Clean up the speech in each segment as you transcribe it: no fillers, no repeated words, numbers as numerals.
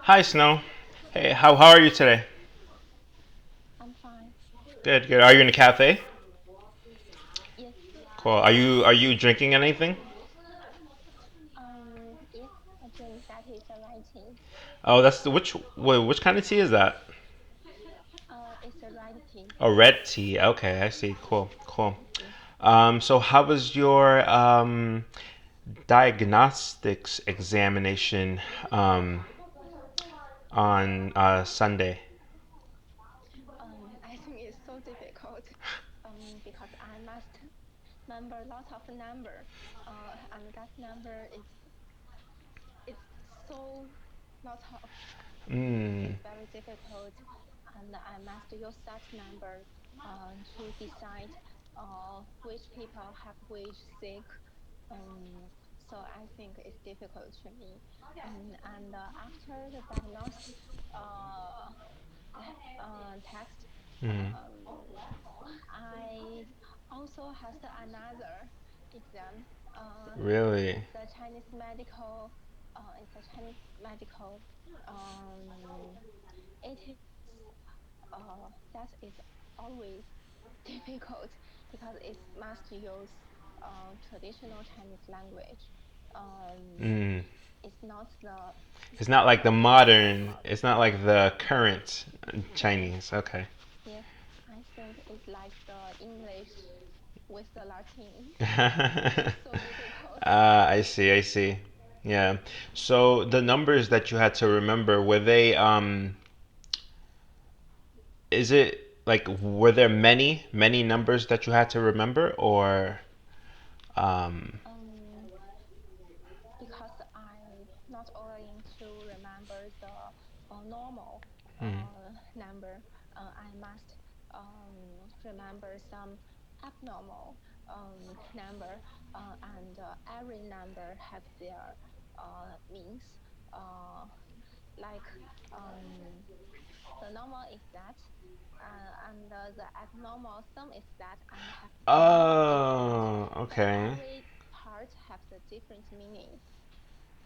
Hi, Snow. Hey, how are you today? I'm fine. Good, good. Are you in a cafe? Yes. Cool. Are you drinking anything? Yes, I drink that is a writing. Oh, that's which kind of tea is that? It's a writing. Oh, red tea. Okay, I see. Cool, cool. Yes. So how was your diagnostics examination on Sunday? I think it's so difficult. Because I must remember lots of number. And that number is it's so lot of. Mm, It's very difficult, and I must use that number to decide which people have which sick. Um, so I think it's difficult to me. And after the diagnosed uh, text, mm, I also has another exam. really? It's a Chinese medical. It's a Chinese medical. Um, it is that is always difficult because it must use traditional Chinese language. Um, Mm. it's not the It's not like the modern. difficult. It's not like the current Yes, Chinese. Okay. yes. I think it's like the English with the Latin. uh, It's so difficult. I see. I see. Yeah. So the numbers that you had to remember were they? Is it like were there many numbers that you had to remember, or? Um, Um, because I not only to remember the normal hmm. number, I must remember some abnormal number, and every number have their means. Uh, like um, the normal is that, and the abnormal sum is that, and have another is that. Oh, So okay. every part have the different meaning.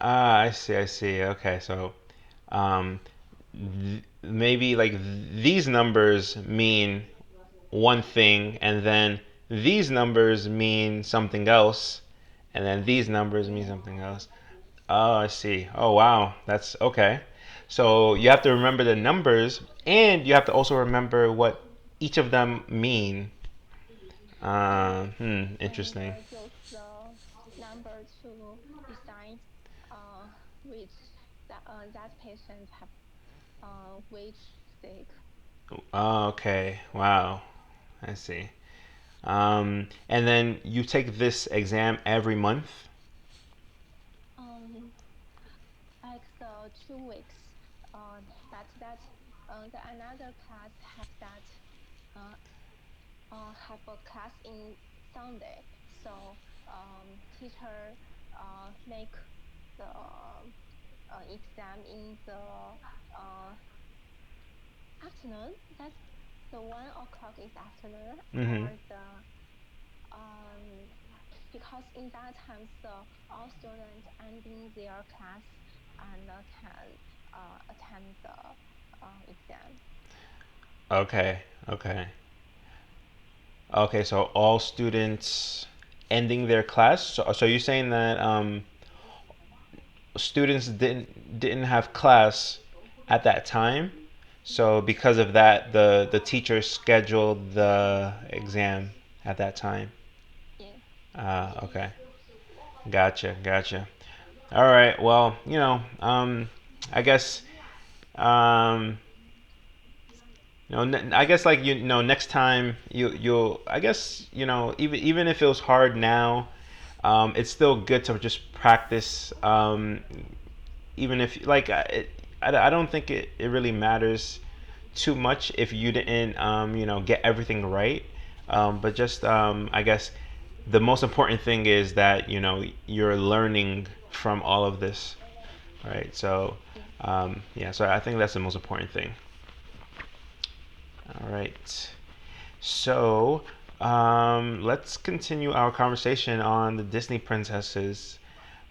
Ah, I see. I see. Okay, so um, maybe like these numbers mean one thing, and then these numbers mean something else, and then these numbers mean Yes, something else. Oh, I see. Oh, wow. That's okay. So you have to remember the numbers, and you have to also remember what each of them mean. yes, and Interesting. use the number to decide uh, which that patient have which sick. Oh, okay. Wow. I see. And then you take this exam every month. Um, like the 2 weeks. But that the another class have that uh, have a class in Sunday. So teacher make the exam in the afternoon. That's the 1 o'clock is afternoon, Mm-hmm. or the um, because in that time the all students ending their class and can attend the exam. Okay. Okay. Okay. So all students ending their class. So you're saying that students didn't have class at that time. So because of that, the teacher scheduled the exam at that time. Yes. Okay. Gotcha. Gotcha. All right. Well, I guess, um, I guess like next time you'll, I guess, even if it was hard now, it's still good to just practice. Even if like I don't think it really matters too much if you didn't get everything right. But just I guess the most important thing is that you're learning from all of this, right? So Yes. yeah, so I think that's the most important thing. All right. So let's continue our conversation on the Disney princesses.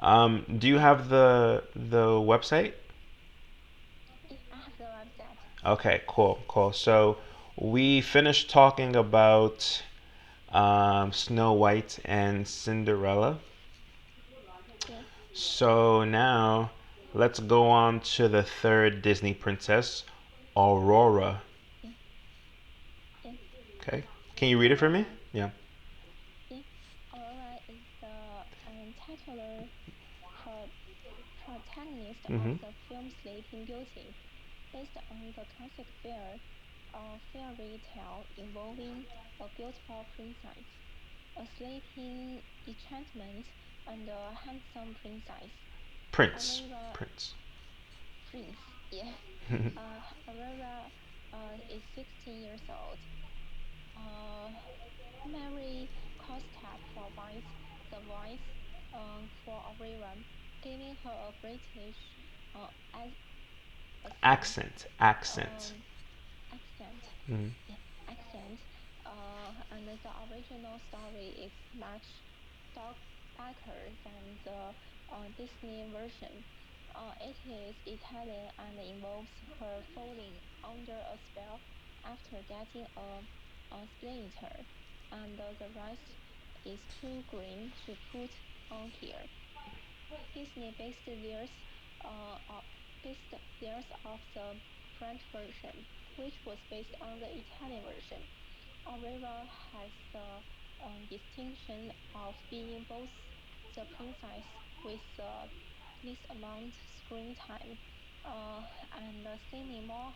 Do you have the website? Okay, cool, cool. So we finished talking about Snow White and Cinderella. Yes, So now let's go on to the third Disney princess, Aurora. yes, yes, Okay, can you read it for me? Yeah. yes. Aurora is the titular pro- protagonist of Mm-hmm. the film Sleeping Beauty, based on the classic fairy tale involving a beautiful princess, a sleeping enchantment, and a handsome princess. Prince. Aurora Prince. Prince, yeah. Aurora is 16 years old. Uh, Mary Costa provides the voice for Aurora, giving her a British uh, accent. Accent. Accent. Um, accent, Mm. yeah, accent. And the original story is much darker than the Disney version. It is Italian and involves her falling under a spell after getting a splinter, and the rest is too grim to put on here. Disney uh, based theirs off the French version, which was based on the Italian version. Aurora has the distinction of being both the princess with the least amount screen time, uh, and singing more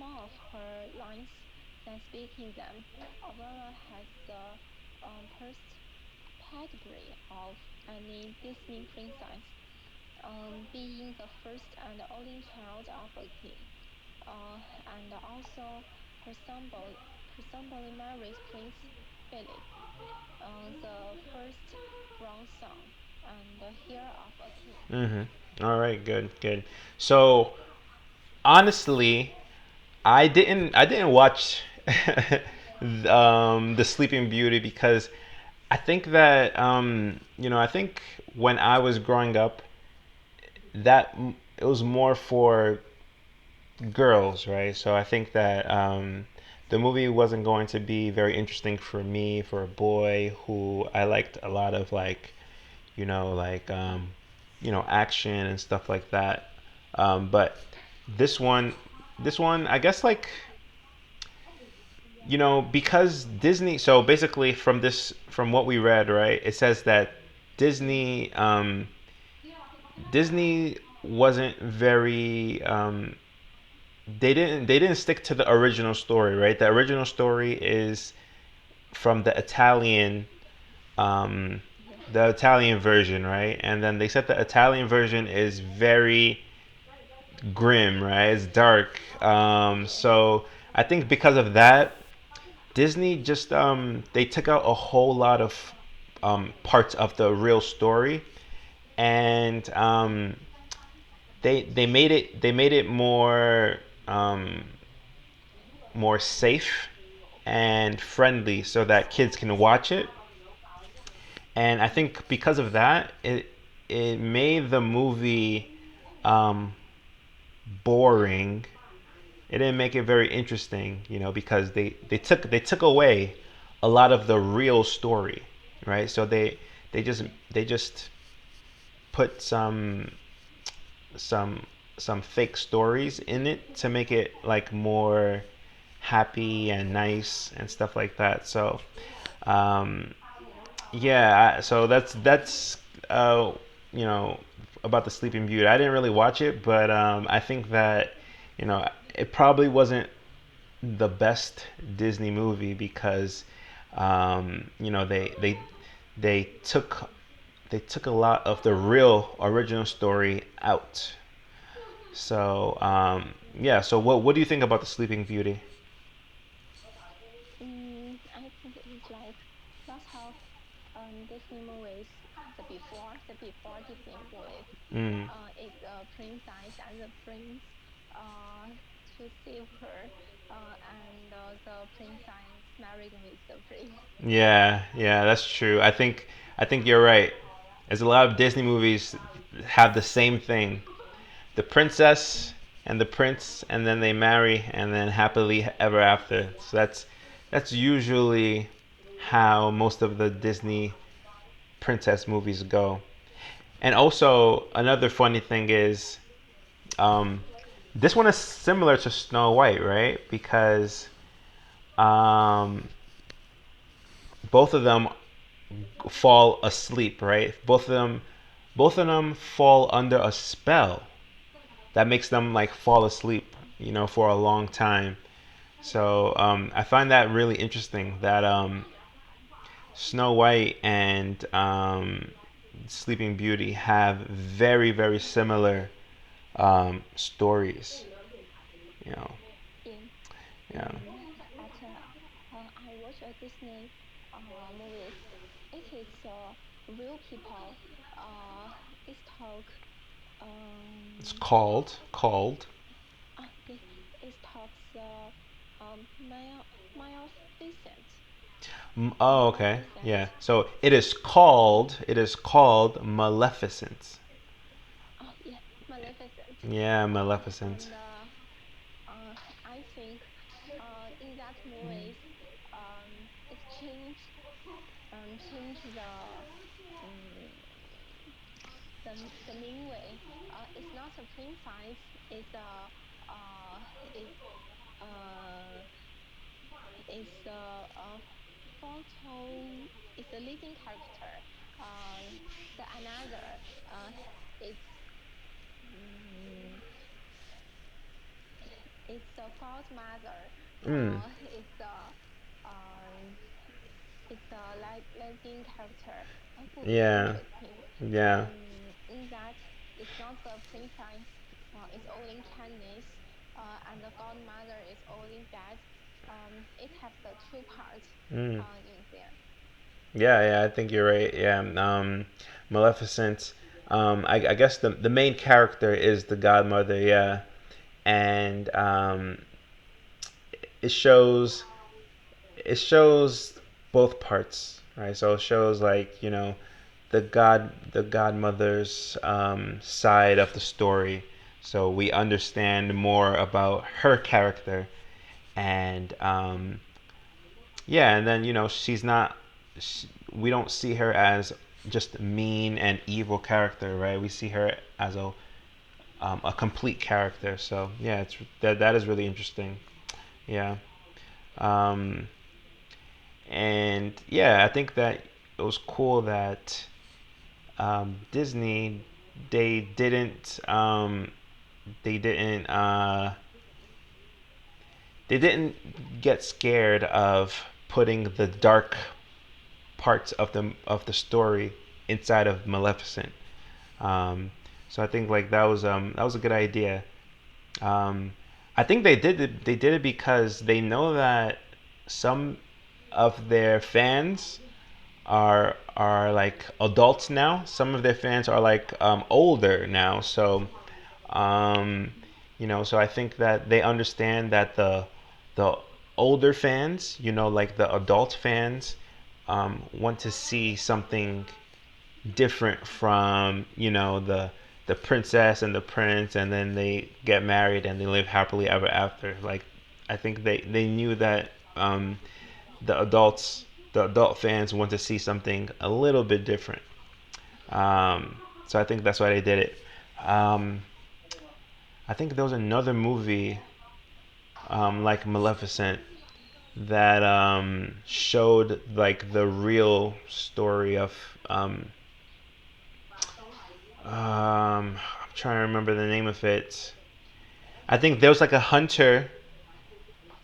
of her lines than speaking them. Aurora has the first pedigree of any Disney princess, being the first and only child of a king, uh, and also presumably, presumably marries Prince Philip, the first grown son and the heir of a king. Mm-hmm. All right. Good. Good. So honestly, I didn't watch the Sleeping Beauty because I think that I think when I was growing up that it was more for girls, right? So I think that the movie wasn't going to be very interesting for me, for a boy who I liked a lot of like like action and stuff like that. But this one, this one, I guess like because Disney. So basically, from what we read, right, it says that Disney, Disney wasn't very. They didn't stick to the original story, right? The original story is from um, Yes, the Italian version, right? And then they said the Italian version is very grim, right? It's dark. yes, So I think because of that, Disney just they took out a whole lot of parts of the real story, and they made it um, more safe and friendly so that kids can watch it. And I yes, think because of that, it made the movie um, boring. It didn't make it very interesting, because they took away a lot of the real story, right? So they just they just put some some fake stories in it to make it like more happy and nice and stuff like that. So um, yeah, so that's uh, you know about the Sleeping Beauty. I didn't really watch it, but I think that it probably wasn't the best Disney movie because they took a lot of the real original story out. So yeah. So what do you think about the Sleeping Beauty? I think it's like lots of Disney movies. The before Disney movies, Mm. is a princess and the prince, uh, to save her, and the princess married with the prince. Yeah, yeah, that's true. I think you're right. There's a lot of Disney movies that have the same thing. The princess Yes, and the prince, and then they marry, and then happily ever after. So that's usually how most of the Disney princess movies go. And also another funny thing is, um, this one is similar to Snow White, right? Because um, both of them fall asleep, right? Both of them fall under a spell that makes them like fall asleep, for a long time. So I find that really interesting that Snow White and Sleeping Beauty have very, very similar stories. You know, In yeah. at I watch a Disney movies. It is real people. It's talk. It's Um, called. yes, it talks Maleficent. Oh, okay. Yeah. Maleficent. So it is called Maleficent. Oh yeah, Maleficent. Yeah, Maleficent. And I think in that movies, it change um, the main way. It's not a princess. It's a it's uh it's a photo. It's a leading character. The another it's um, it's a godmother. Mm. It's a um, it's a leading character who is Yeah. interesting. Yeah. In that, it's not the princess. It's all in kindness. And the godmother is all in bad. It has the two parts. Mm. In there. Yeah, yeah, I think you're right. Yeah, Maleficent. I guess the main character is the godmother. Yeah, and it shows it shows both parts, right? So it shows like the godmother's side of the story, so we understand more about her character, and yeah, and then she's not. We don't see her as just mean and evil character, right? We see her as a complete character. So yeah, that is really interesting. Yeah, um, and yeah, I think that it was cool that Disney they didn't um, they didn't they didn't get scared of putting the dark parts of the story inside of Maleficent. Um, so I think like that was a good idea. Um, I think they did it because they know that some of their fans are like adults now. Some of their fans are like older now. So um, so I think that they understand that the older fans, like the adult fans, want to see something different from the princess and the prince, and then they get married and they live happily ever after. Like I think they knew that the adult fans want to see something a little bit different. So I think that's why they did it. Um, I think there was another movie like Maleficent that showed like the real story of um, I'm trying to remember the name of it. I think there was like a hunter,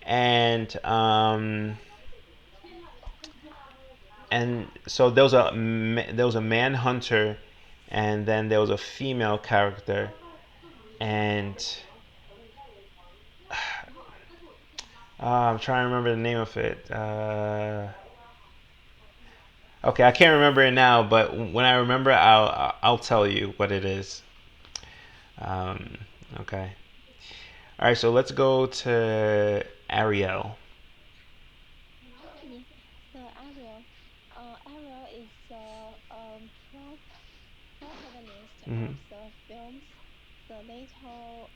and so there was a man hunter, and then there was a female character, and I'm trying to remember the name of it. Okay, I can't remember it now, but when I remember, I'll tell you what it is. Um, okay. All right, so let's go to Ariel. Yeah. The Ariel. Ariel is the protagonist Hmm. of the films. The Little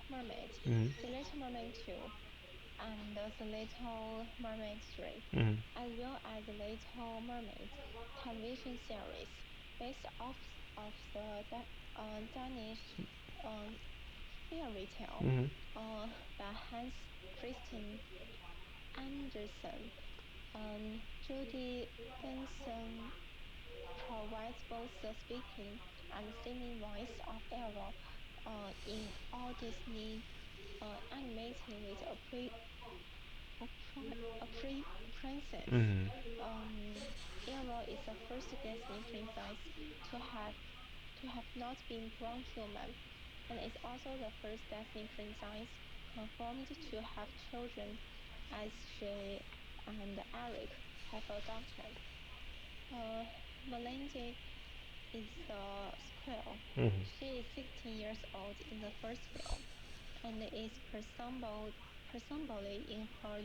Mermaid, Mhm. The Little Mermaid 2, and The Little Mermaid 3, Mhm. as well as The Little Mermaid television series based of the Danish uh, fairy tale Mhm. uh, by Hans Christian Andersen. Judy Benson provides both the speaking and singing voice of Ariel in all Disney animated with a princess. Mhm. Ariel is the first Disney princess to have not been born human, and is also the first Disney princess confirmed to have children, as she and Eric have adopted. Uh, Melinda is the squirrel. Mhm. She is 16 years old in the first film and is presumably in her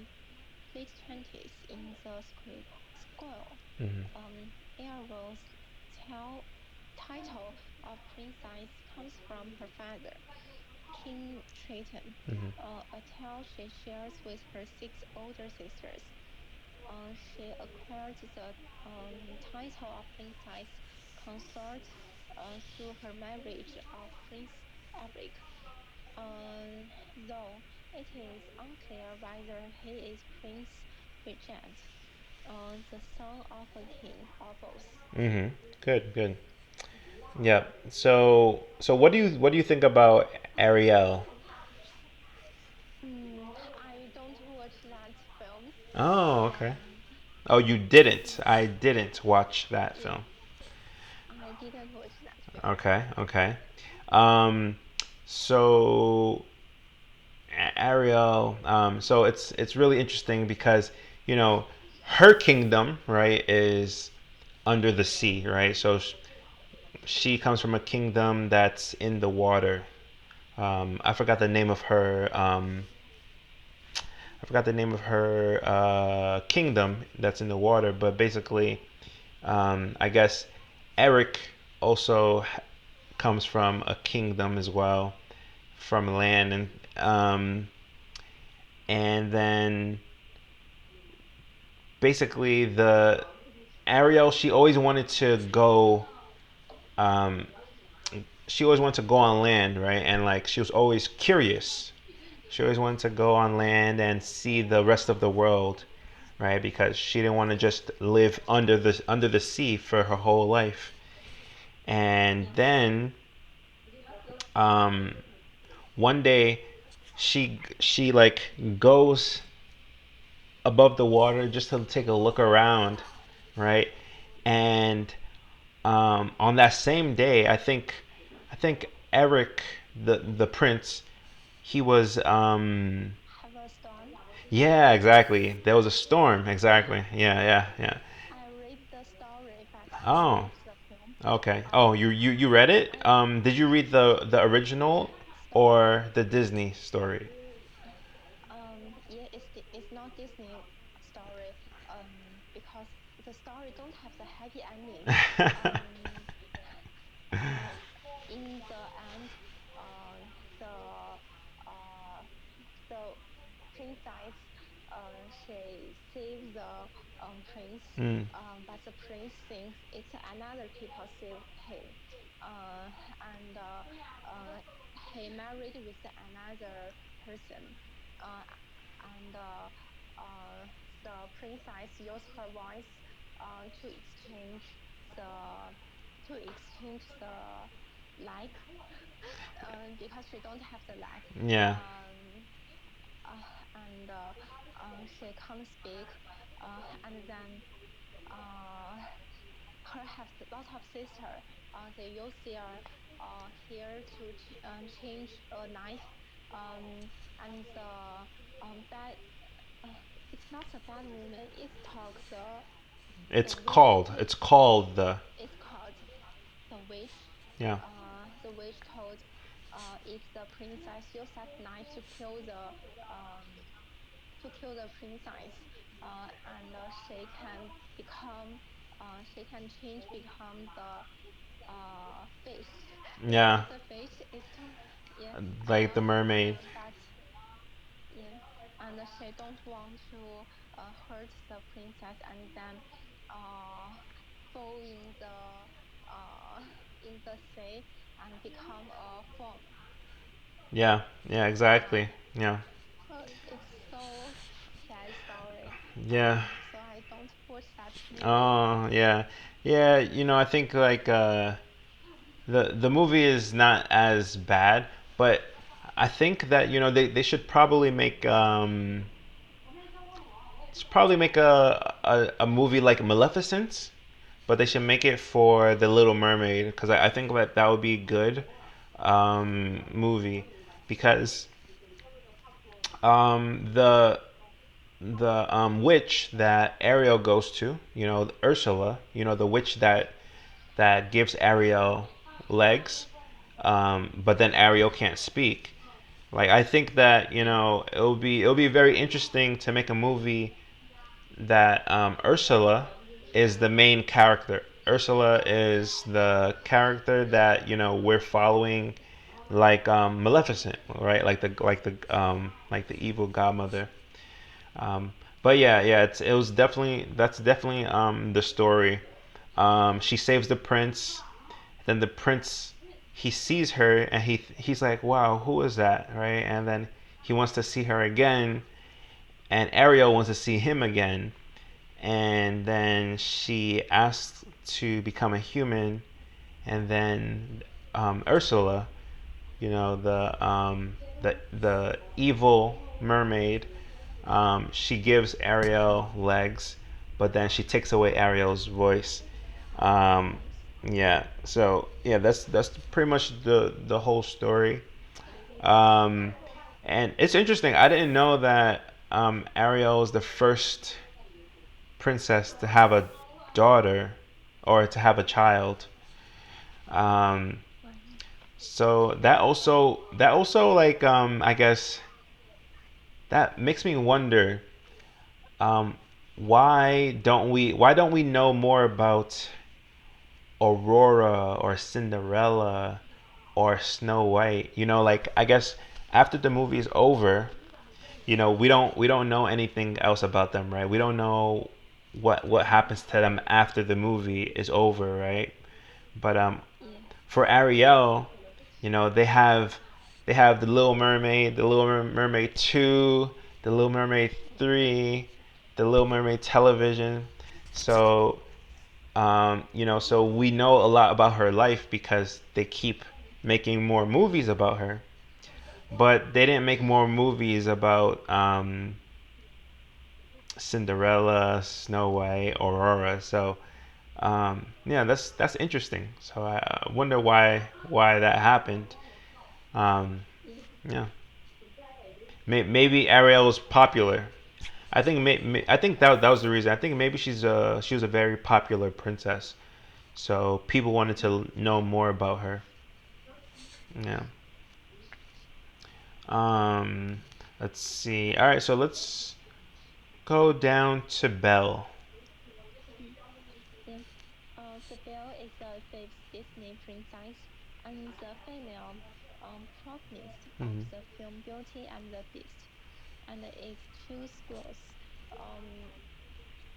late 20s in the squirrel. Mhm. Ariel's tell, title of princess comes from her father, King Triton, Mhm. a tale she shares with her six older sisters. She acquired the title of princess consort through her marriage of Prince Eric, though it is unclear whether he is Prince Regent, the son of a king, or both. Mhm. Good. Good. Yeah. So what do you think about Ariel? I don't watch that films. Oh, okay. Um, Oh, you didn't. I didn't watch that yeah, film. I didn't watch that film. Okay. Okay. Um, so Ariel. So it's really interesting because you know her kingdom, right, is under the sea, right? So she comes from a kingdom that's in the water. I forgot the name of her. I forgot the name of her kingdom that's in the water, but basically, I guess Eric also comes from a kingdom as well, from land, and then basically the Ariel, she always wanted to go. Um, she always wanted to go on land, right? And like she was always curious. She always wanted to go on land and see the rest of the world, right? Because she didn't want to just live under the sea for her whole life. And Yeah. then um, one day she like goes above the water just to take a look around, right? And on that same day, I think Eric, the prince, he was Have a storm. yeah, exactly. There was a storm. Exactly. Yeah, yeah, yeah. I read the story, but I don't Oh, watch the film. okay. Oh, Um, you read it? I Did you read the original story. or the Disney story? Yeah, it's not Disney story. Because the story don't have the happy ending. Um, uh, in the end, uh, the uh, the princess, she saves the prince, Mm, but the prince thinks it's another people saved him, uh, and he married with another person, uh, and the princess used her voice to exchange the like because she don't have the leg. yeah. Um, and she can't speak, and then her have a lot of sister. They use their hair to change a knife, and the bad. Uh, it's not a bad woman. It's called the It's witch. called. It's called the. It's called the witch. Yeah. The witch told if the princess used that knife to kill the princess, and she can change become the fish. Yeah. The fish is too. yeah. like the mermaid. But yeah, and she don't want to hurt the princess and then uh, fall in the uh, in the sea and become a foam. Yeah, yeah, Yeah, exactly. Yeah, so it's so sad story. yeah. So I don't watch that movie. Oh, yeah, yeah. I think like the movie is not as bad, but I think that they should probably make a movie like Maleficent, but they should make it for the Little Mermaid because I think that would be good movie because the witch that Ariel goes to, Ursula, the witch that gives Ariel legs, but then Ariel can't speak. Like I think that it'll be very interesting to make a movie that Ursula is the main character. Ursula is the character that we're following, like Maleficent, right? Like the evil godmother. Um, but yeah, yeah, it was definitely that's definitely the story. She saves the prince. Then the prince he sees her and he's like, "Wow, who is that?" Right? And then he wants to see her again, and Ariel wants to see him again. And then she asks to become a human, and then Ursula, the evil mermaid, she gives Ariel legs, but then she takes away Ariel's voice. Um, Yes. yeah, so yeah, that's pretty much the whole story. Um, and it's interesting. I didn't know that Ariel is the first princess to have a daughter or to have a child. Um, Right. so that also like I guess that makes me wonder um, why don't we know more about Aurora or Cinderella or Snow White? Like I guess after the movie is over, we don't know anything else about them, right? We don't know what happens to them after the movie is over, right? But Yeah. for Ariel, they have the Little Mermaid, the Little Mermaid 2, the Little Mermaid 3, the Little Mermaid television. So so we know a lot about her life because they keep making more movies about her. But they didn't make more movies about Cinderella, Snow White, Aurora. So yeah, that's interesting. So I wonder why that happened. Um, Yeah. yeah, maybe Ariel was popular. I think that was the reason. I think maybe she was a very popular princess, so people wanted to know more about her. Yeah. Um, let's see. All right, so let's go down to Belle. Mm. Yes. The Belle is the fifth Disney princess and the female protagonist of Hmm. the film Beauty and the Beast, and its two schools, um,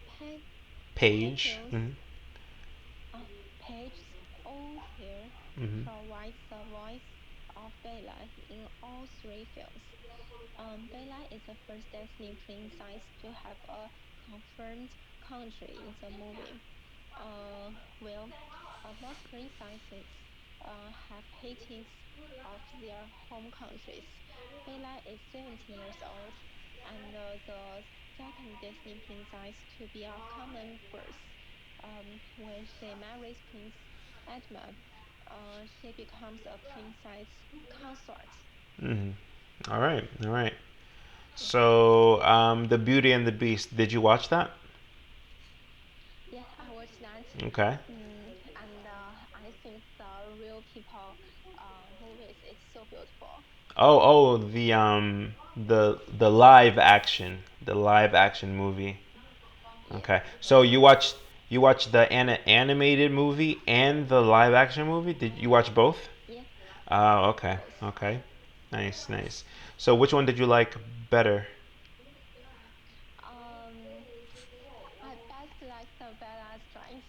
Pe- Paige. Petals, Hmm. Paige O'Hare Hmm. provides the voice of Bella in all three films. Bella is the first Disney princess to have a confirmed country in the movie. Well, most princesses have Hades of their home countries. Bella is 17 years old and the second Disney princess to be of common birth. When she marries Prince Edmund, she becomes a princess consort. Hmm. All right, all right. Yeah. So, The Beauty and the Beast. Did you watch that? Yes, I watched that. Okay. And I think the real people movies is so beautiful. Oh, the live action movie. Yeah, Okay. So and you watched the animated movie and the live action movie? Did you watch both? yeah, Oh, okay. both. Okay. Nice, nice. So which one did you like better? Um, I best like the Bella Strings.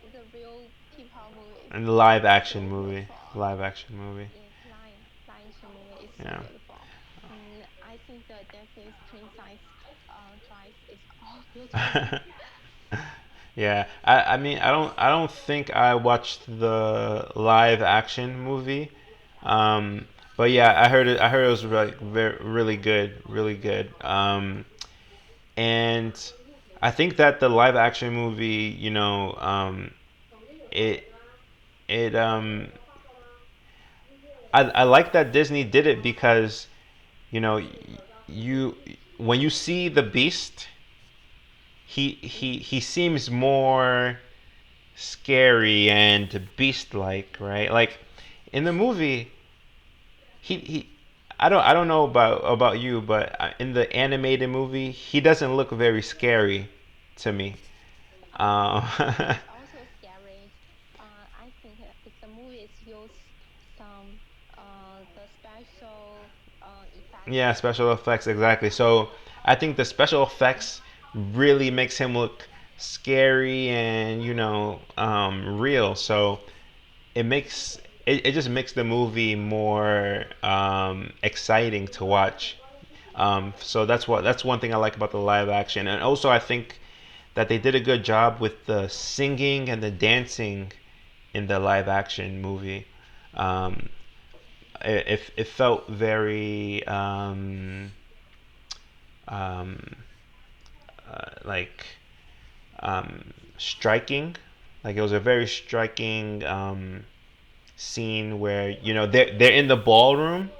In the real people movies, And the live it's action so movie. beautiful. Live action movie. In Lion King movie is so Yeah. beautiful. I think the Disney's princess dress is all beautiful. Yeah. I mean I don't think I watched the live action movie. Um but yeah, I heard it was like very really good, really good. And I think that the live action movie, it it I like that Disney did it because you know you when you see the Beast, he seems more scary and beast-like, right? Like in the movie, he I don't know about you, but in the animated movie, he doesn't look very scary to me. He's Uh, also scary. I think if the movies use some the special effects. yeah, special effects exactly. So I think the special effects really makes him look scary and real. So it just makes the movie more exciting to watch. So that's one thing I like about the live action, and also I think that they did a good job with the singing and the dancing in the live action movie. Um, it felt very um, like striking. Like it was a very striking scene where they're in the ballroom.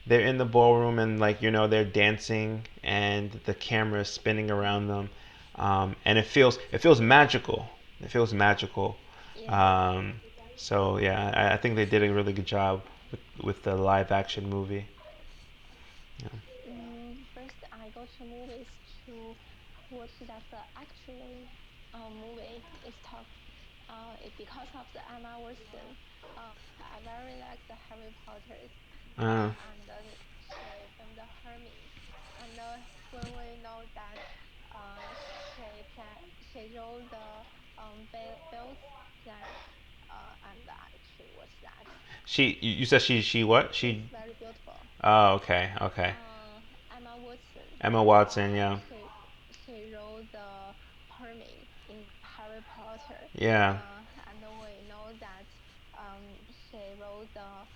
They're in the ballroom and like they're dancing and the camera is spinning around them, and it feels magical. It feels magical. Yes. Um, so yeah, I think they did a really good job with the live action movie. Yeah. First, I go to movies to watch that the actual movie is talk. Because of the Emma Watson, I very like the Harry Potters, Uh, she filmed the Hermione, and when we know that she wrote the Belle's Plan, and I actually watched that. you said she what It's she? very beautiful. Oh, okay, okay. Emma Watson. Emma Watson, yeah, She wrote the Hermione in Harry Potter, yeah. and we know that she wrote the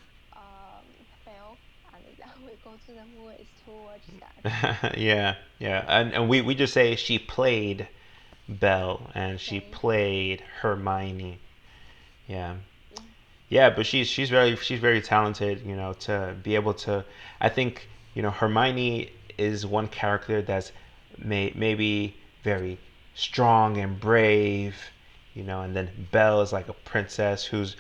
Belle, and then we go to the movies to watch that. Yeah, yeah, and we just say she played Belle and she Play, played Hermione. Yeah, yeah, yeah, but she's very talented. To be able to, I think Hermione is one character that's maybe very strong and brave. And then Belle is like a princess who's.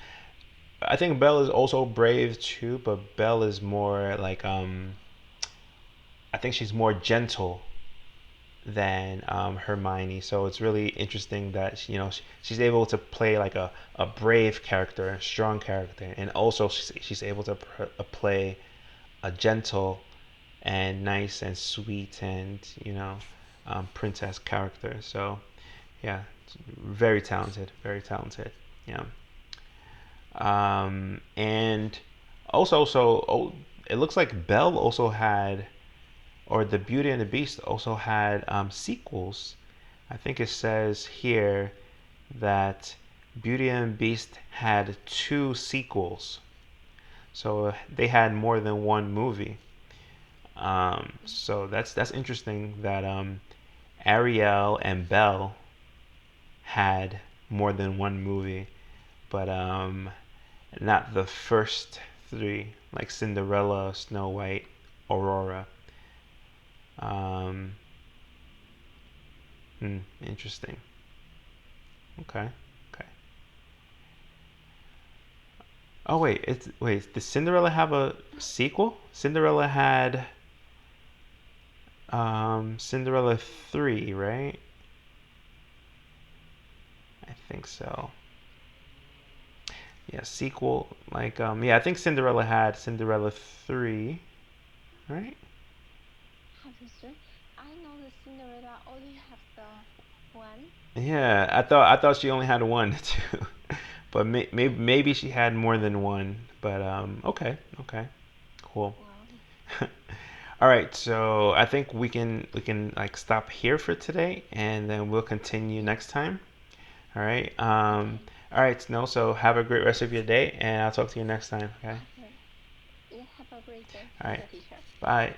I think Belle is also brave too, but Belle is more like I think she's more gentle than Hermione. So it's really interesting that she's able to play like a brave character, a strong character, and also she's able to play a gentle and nice and sweet and princess character. So yeah, very talented, very talented. Yeah, and also it looks like Belle also had or the Beauty and the Beast also had sequels. I think it says here that Beauty and the Beast had two sequels, so they had more than one movie. So that's interesting that Ariel and Belle had more than one movie, but not the first three, like Cinderella, Snow White, Aurora. Um, Interesting. Okay. Okay. Oh wait. Did Cinderella have a sequel? Cinderella had Cinderella 3, right? I think so. yeah, sequel. Like, yeah, I think Cinderella had Cinderella 3, right? Have the three. I know the Cinderella only have the one. Yeah, I thought she only had one too, but maybe she had more than one. But okay, okay, cool. Wow. All right, so I think we can like stop here for today, and then we'll continue Yeah. next time. All right. Okay. All right, Snow. So have a great rest of your day, and I'll talk to you next time. Okay. Okay. Yeah. Have a great day. All Thank right. you, teacher. Bye.